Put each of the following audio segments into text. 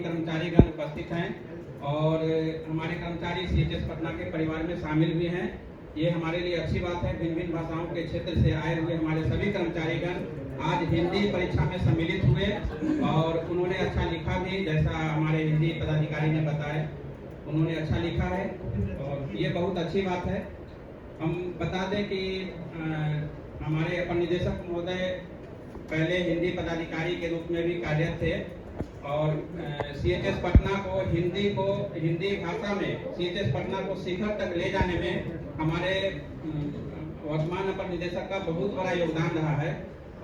कर्मचारीगण उपस्थित हैं और हमारे कर्मचारी सीएचएस पटना के परिवार में शामिल भी हैं। ये हमारे लिए अच्छी बात है। भिन्न भिन्न भाषाओं के क्षेत्र से आए हुए हमारे सभी कर्मचारीगण आज हिंदी परीक्षा में सम्मिलित हुए और उन्होंने अच्छा लिखा भी, जैसा हमारे हिंदी पदाधिकारी ने बताया उन्होंने अच्छा लिखा है और ये बहुत अच्छी बात है। हम बता दें कि हमारे अपर निदेशक महोदय पहले हिंदी पदाधिकारी के रूप में भी कार्यरत थे और सीएचएस पटना को हिंदी भाषा में सीएचएस पटना को शिखर तक ले जाने में हमारे वर्तमान अपर निदेशक का बहुत बड़ा योगदान रहा है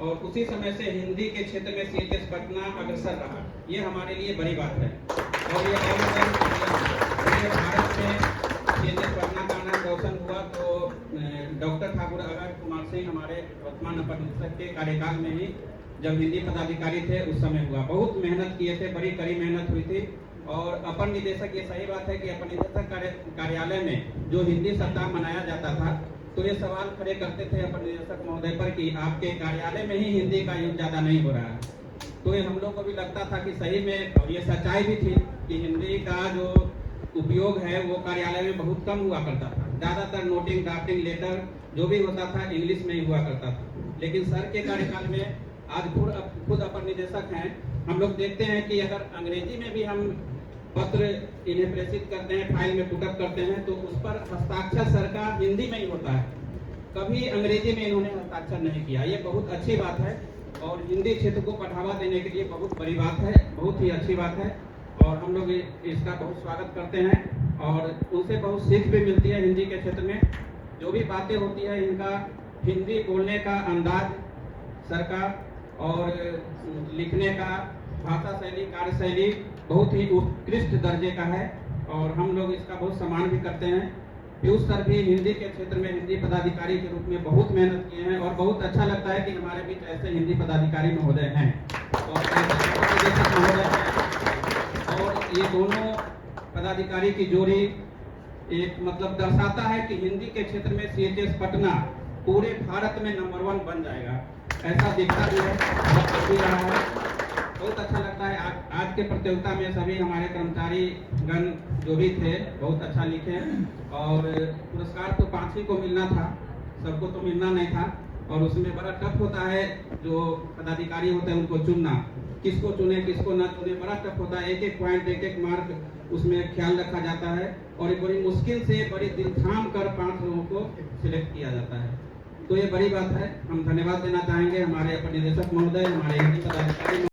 और उसी समय से हिंदी के क्षेत्र में सीएचएस पटना अग्रसर रहा। ये हमारे लिए बड़ी बात है और ये भारत में सीएचएस पटना का नाम रोशन हुआ तो डॉक्टर ठाकुर अगर कुमार सिंह हमारे वर्तमान अपर निदेशक के कार्यकाल में ही जब हिंदी पदाधिकारी थे उस समय हुआ। बहुत मेहनत किए थे, बड़ी कड़ी मेहनत हुई थी और अपर निदेशक, ये सही बात है कि अपर निदेशक कार्यालय में जो हिंदी सप्ताह मनाया जाता था तो ये सवाल खड़े करते थे अपर निदेशक महोदय पर कि आपके कार्यालय में ही हिंदी का यूज ज्यादा नहीं हो रहा है। तो ये हम लोग को भी लगता था कि सही में, और ये सच्चाई भी थी कि हिंदी का जो उपयोग है वो कार्यालय में बहुत कम हुआ करता था। ज्यादातर नोटिंग, ड्राफ्टिंग, लेटर जो भी होता था इंग्लिश में ही हुआ करता था। लेकिन सर के कार्यकाल में आज खुद अपर निदेशक हैं, हम लोग देखते हैं कि अगर अंग्रेजी में भी हम पत्र इन्हें प्रेषित करते हैं, फाइल में पुटअप करते हैं तो उस पर हस्ताक्षर सर का हिंदी में ही होता है। कभी अंग्रेजी में इन्होंने हस्ताक्षर नहीं किया। ये बहुत अच्छी बात है और हिंदी क्षेत्र को बढ़ावा देने के लिए बहुत बड़ी बात है, बहुत ही अच्छी बात है और हम लोग इसका बहुत स्वागत करते हैं और उनसे बहुत सीख भी मिलती है। हिंदी के क्षेत्र में जो भी बातें होती है, इनका हिंदी बोलने का अंदाज सर का और लिखने का भाषा शैली, कार्य शैली बहुत ही उत्कृष्ट दर्जे का है और हम लोग इसका बहुत सम्मान भी करते हैं। पीयूष सर भी हिंदी के क्षेत्र में हिंदी पदाधिकारी के रूप में बहुत मेहनत किए हैं और बहुत अच्छा लगता है कि हमारे बीच ऐसे हिंदी पदाधिकारी महोदय हैं और ये दोनों पदाधिकारी की जोड़ी एक मतलब दर्शाता है कि हिंदी के क्षेत्र में सीएचएस पटना पूरे भारत में नंबर 1 बन जाएगा, ऐसा दिखता भी है, बहुत भी रहा है। बहुत अच्छा लगता है। आज के प्रतियोगिता में सभी हमारे कर्मचारी गण जो भी थे बहुत अच्छा लिखे और पुरस्कार तो 5 ही को मिलना था, सबको तो मिलना नहीं था और उसमें बड़ा टफ होता है। जो पदाधिकारी होते हैं उनको चुनना, किसको चुने किसको ना चुने, बड़ा टफ होता है। एक एक पॉइंट, एक एक मार्क उसमें ख्याल रखा जाता है और एक बड़ी मुश्किल से, बड़ी दिल थाम कर 5 लोगों को सिलेक्ट किया जाता है। तो ये बड़ी बात है। हम धन्यवाद देना चाहेंगे हमारे अपर निदेशक महोदय, हमारे हिंदी पदाधिकारी